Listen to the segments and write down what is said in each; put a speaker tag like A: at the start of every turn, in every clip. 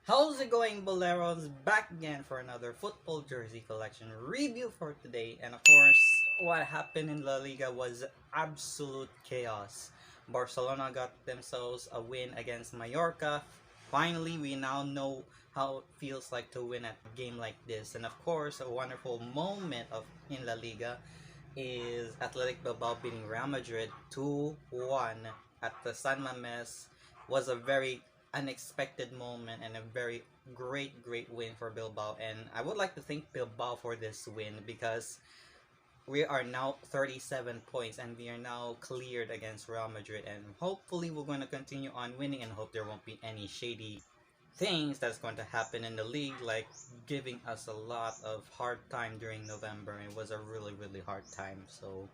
A: How's it going, Boleros? Back again for another football jersey collection review for today. And of course, what happened in La Liga was absolute chaos. Barcelona got themselves a win against Mallorca. Finally, we now know how it feels like to win at a game like this. And of course, a wonderful moment of in La Liga is Athletic Bilbao beating Real Madrid 2-1 at the San Mamés. Was a very unexpected moment and a very great win for Bilbao, and I would like to thank Bilbao for this win because we are now 37 points and we are now cleared against Real Madrid, and hopefully we're going to continue on winning and hope there won't be any shady things that's going to happen in the league, like giving us a lot of hard time during November. It was a really hard time, so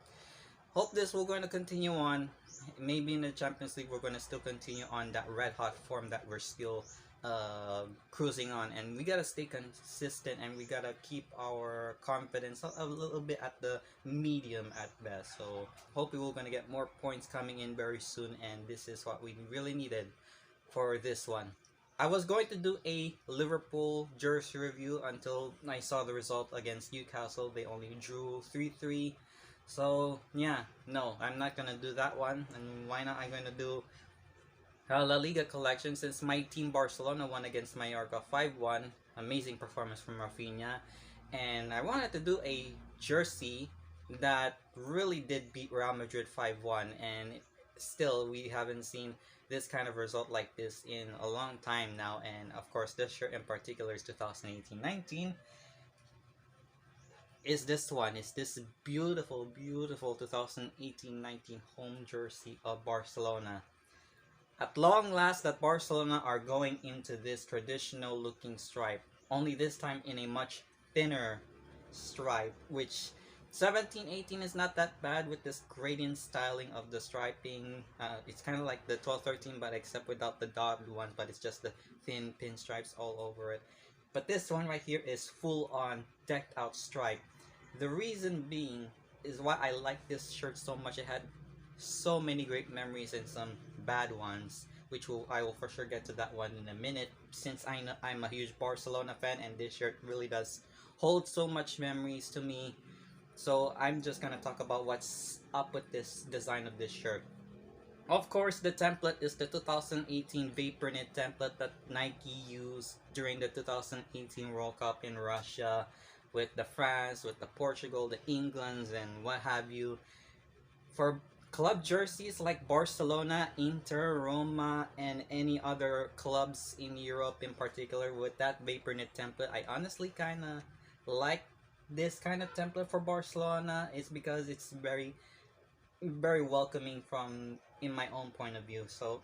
A: hope this will going to continue on. Maybe in the Champions League we're going to still continue on that red hot form that we're still cruising on, and we gotta stay consistent and we gotta keep our confidence a little bit at the medium at best. So hopefully we're going to get more points coming in very soon, and this is what we really needed for this one. I was going to do a Liverpool jersey review until I saw the result against Newcastle. They only drew 3-3. So yeah, no, I'm not gonna do that one. And why not? I'm gonna do La Liga collection, since my team Barcelona won against Mallorca 5-1. Amazing performance from Raphinha. And I wanted to do a jersey that really did beat Real Madrid 5-1, and still we haven't seen this kind of result like this in a long time now. And of course this shirt in particular is 2018-19. Is this one. Is this beautiful 2018-19 home jersey of Barcelona. At long last that Barcelona are going into this traditional looking stripe, only this time in a much thinner stripe, which 17-18 is not that bad with this gradient styling of the striping. It's kind of like the 12-13, but except without the dotted ones, but it's just the thin pinstripes all over it. But this one right here is full on decked out stripe. The reason being is why I like this shirt so much. It had so many great memories and some bad ones, which I will for sure get to that one in a minute, since I'm a huge Barcelona fan and this shirt really does hold so much memories to me. So I'm just gonna talk about what's up with this design of this shirt. Of course, the template is the 2018 Vapor Knit template that Nike used during the 2018 World Cup in Russia, with the France, with the Portugal, the Englands, and what have you. For club jerseys like Barcelona, Inter, Roma, and any other clubs in Europe in particular with that Vapor Knit template, I honestly kind of like this kind of template for Barcelona. It's because it's very welcoming from in my own point of view. So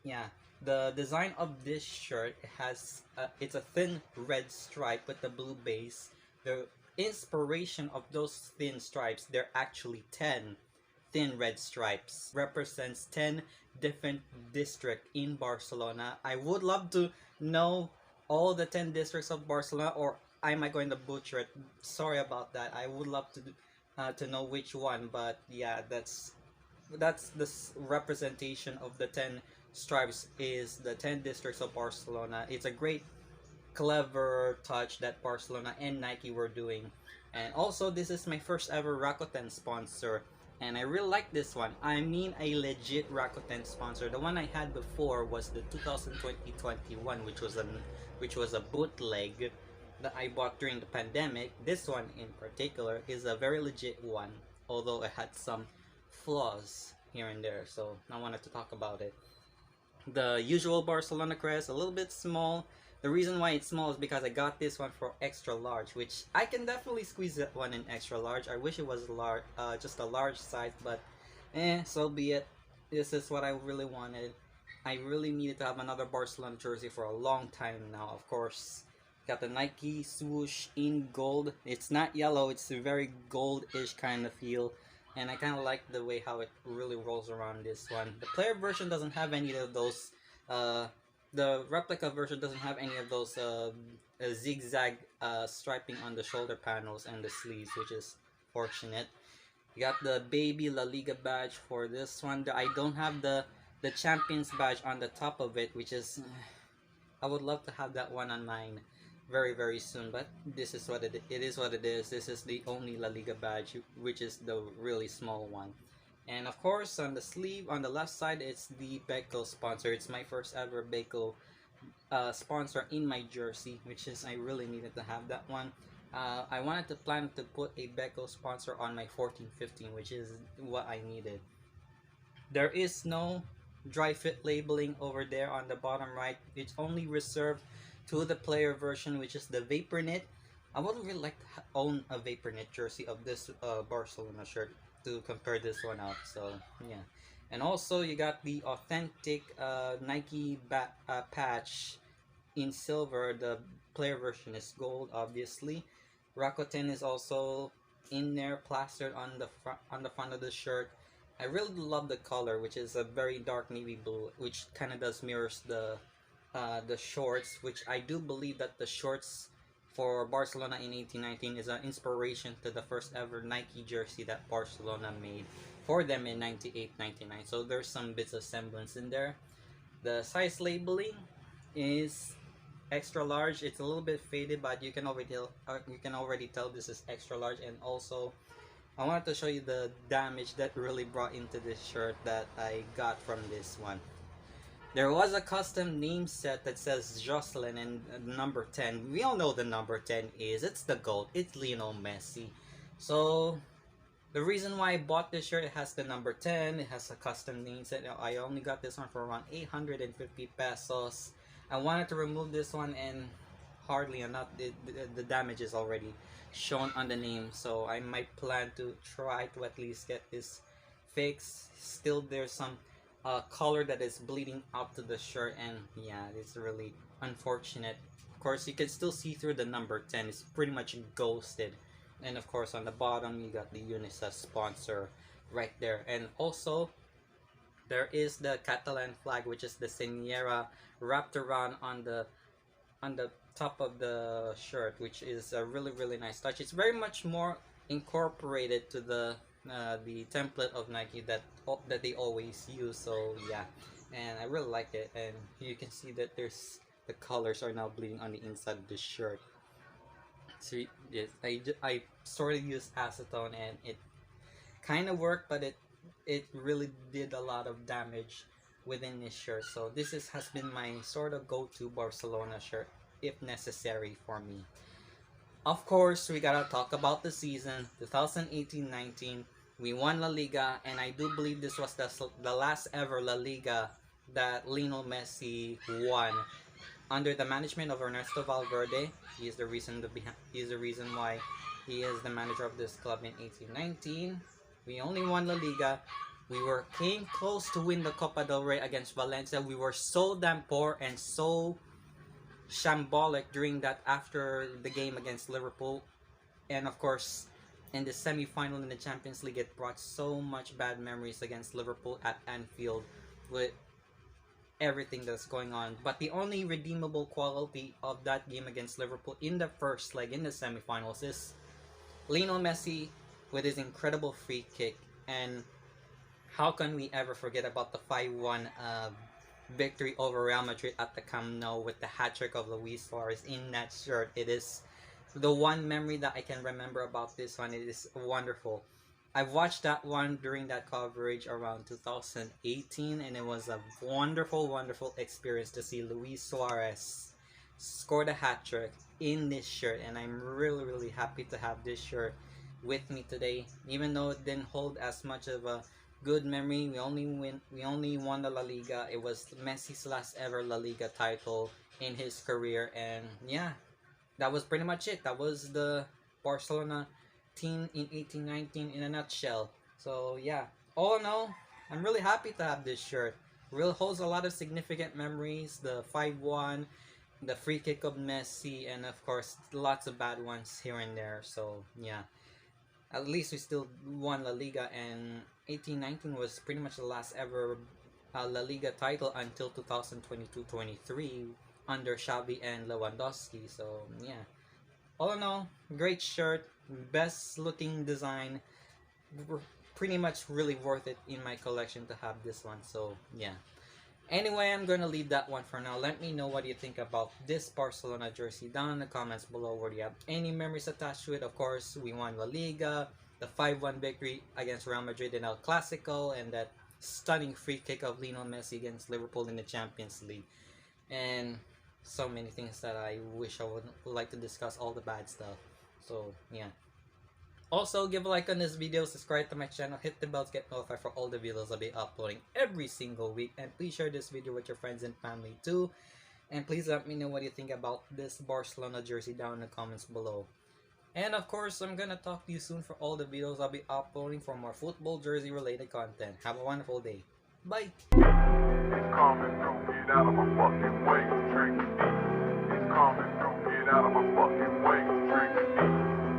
A: yeah, the design of this shirt has it's a thin red stripe with the blue base. The inspiration of those thin stripes, they're actually 10 thin red stripes, represents 10 different districts in Barcelona. I would love to know all the 10 districts of Barcelona, or am I going to butcher it? Sorry about that. I would love to know which one, but yeah, that's the representation of the 10 stripes is the 10 districts of Barcelona. It's a great clever touch that Barcelona and Nike were doing. And also, this is my first ever Rakuten sponsor, and I really like this one. I mean a legit Rakuten sponsor. The one I had before was the 2020-21, which was a bootleg that I bought during the pandemic. This one in particular is a very legit one, although it had some flaws here and there, so I wanted to talk about it. The usual Barcelona crest, a little bit small. The reason why it's small is because I got this one for extra large, which I can definitely squeeze that one in extra large. I wish it was large, just a large size, but so be it. This is what I really wanted. I really needed to have another Barcelona jersey for a long time now. Of course, got the Nike swoosh in gold. It's not yellow, it's a very gold-ish kind of feel, and I kind of like the way how it really rolls around this one. The player version doesn't have any of those the replica version doesn't have any of those zigzag striping on the shoulder panels and the sleeves, which is fortunate. You got the baby La Liga badge for this one. I don't have the Champions badge on the top of it, which is I would love to have that one on mine very soon, but this is what it is what it is. This is the only La Liga badge, which is the really small one. And of course, on the sleeve, on the left side, it's the Beko sponsor. It's my first ever Beko sponsor in my jersey, which is I really needed to have that one. I wanted to plan to put a Beko sponsor on my 14-15, which is what I needed. There is no dry fit labeling over there on the bottom right. It's only reserved to the player version, which is the Vapor Knit. I would really like to own a Vapor Knit jersey of this Barcelona shirt to compare this one out. So yeah, and also you got the authentic Nike patch in silver. The player version is gold, obviously. Rakuten is also in there, plastered on the front of the shirt. I really love the color, which is a very dark navy blue, which kind of does mirrors the shorts, which I do believe that the shorts for Barcelona in 1819 is an inspiration to the first ever Nike jersey that Barcelona made for them in 98-99. So there's some bits of semblance in there. The size labeling is extra large. It's a little bit faded, but you can already tell this is extra large. And also, I wanted to show you the damage that really brought into this shirt that I got from this one. There was a custom name set that says Jocelyn and number 10. We all know the number 10 is. It's the GOAT. It's Lionel Messi. So, the reason why I bought this shirt, it has the number 10. It has a custom name set. I only got this one for around 850 pesos. I wanted to remove this one and hardly enough the damage is already shown on the name, so I might plan to try to at least get this fixed. Still, there's some color that is bleeding out to the shirt, and yeah, it's really unfortunate. Of course, you can still see through the number 10. It's pretty much ghosted. And of course, on the bottom you got the UNICEF sponsor right there. And also, there is the Catalan flag, which is the Senyera, wrapped around on the top of the shirt, which is a really nice touch. It's very much more incorporated to the template of Nike that they always use. So yeah, and I really like it. And you can see that there's the colors are now bleeding on the inside of the shirt. So yes, I sort of used acetone and it kind of worked, but it really did a lot of damage within this shirt. So has been my sort of go-to Barcelona shirt if necessary for me. Of course, we gotta talk about the season 2018-19. We won La Liga, and I do believe this was the last ever La Liga that Lionel Messi won under the management of Ernesto Valverde. He is the reason why he is the manager of this club in 18-19. We only won La Liga. We came close to win the Copa del Rey against Valencia. We were so damn poor and so shambolic during that after the game against Liverpool. And of course, in the semi-final in the Champions League, it brought so much bad memories against Liverpool at Anfield with everything that's going on. But the only redeemable quality of that game against Liverpool in the first leg in the semi-finals is Lionel Messi with his incredible free kick. And how can we ever forget about the 5-1 victory over Real Madrid at the Camp Nou with the hat-trick of Luis Suarez in that shirt? It is the one memory that I can remember about this one. It is wonderful. I watched that one during that coverage around 2018, and it was a wonderful experience to see Luis Suarez score the hat-trick in this shirt. And I'm really happy to have this shirt with me today, even though it didn't hold as much of a good memory. We only won the La Liga. It was Messi's last ever La Liga title in his career, and yeah, that was pretty much it. That was the Barcelona team in 18-19 in a nutshell. So yeah, all in all, I'm really happy to have this shirt. Really holds a lot of significant memories. The 5-1, the free kick of Messi, and of course lots of bad ones here and there. So yeah, at least we still won La Liga, and 18-19 was pretty much the last ever La Liga title until 2022-23 under Xavi and Lewandowski. So yeah, all in all, great shirt, best looking design, pretty much really worth it in my collection to have this one. So yeah, Anyway, I'm gonna leave that one for now. Let me know what you think about this Barcelona jersey down in the comments below. Where do you have any memories attached to it? Of course, we won La Liga, the 5-1 victory against Real Madrid in El Clasico, and that stunning free kick of Lionel Messi against Liverpool in the Champions League. And so many things that I wish I would like to discuss, all the bad stuff. So, yeah. Also, give a like on this video, subscribe to my channel, hit the bell to get notified for all the videos I'll be uploading every single week. And please share this video with your friends and family too. And please let me know what you think about this Barcelona jersey down in the comments below. And of course, I'm gonna talk to you soon for all the videos I'll be uploading for more football jersey related content. Have a wonderful day. Bye!
B: It's coming through, get out of my fucking way, drink. It's coming through, get out of my fucking way, drink.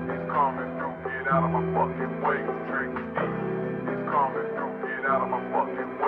B: It's coming through, get out of my fucking way, drink. It's coming through, get out of my fucking way.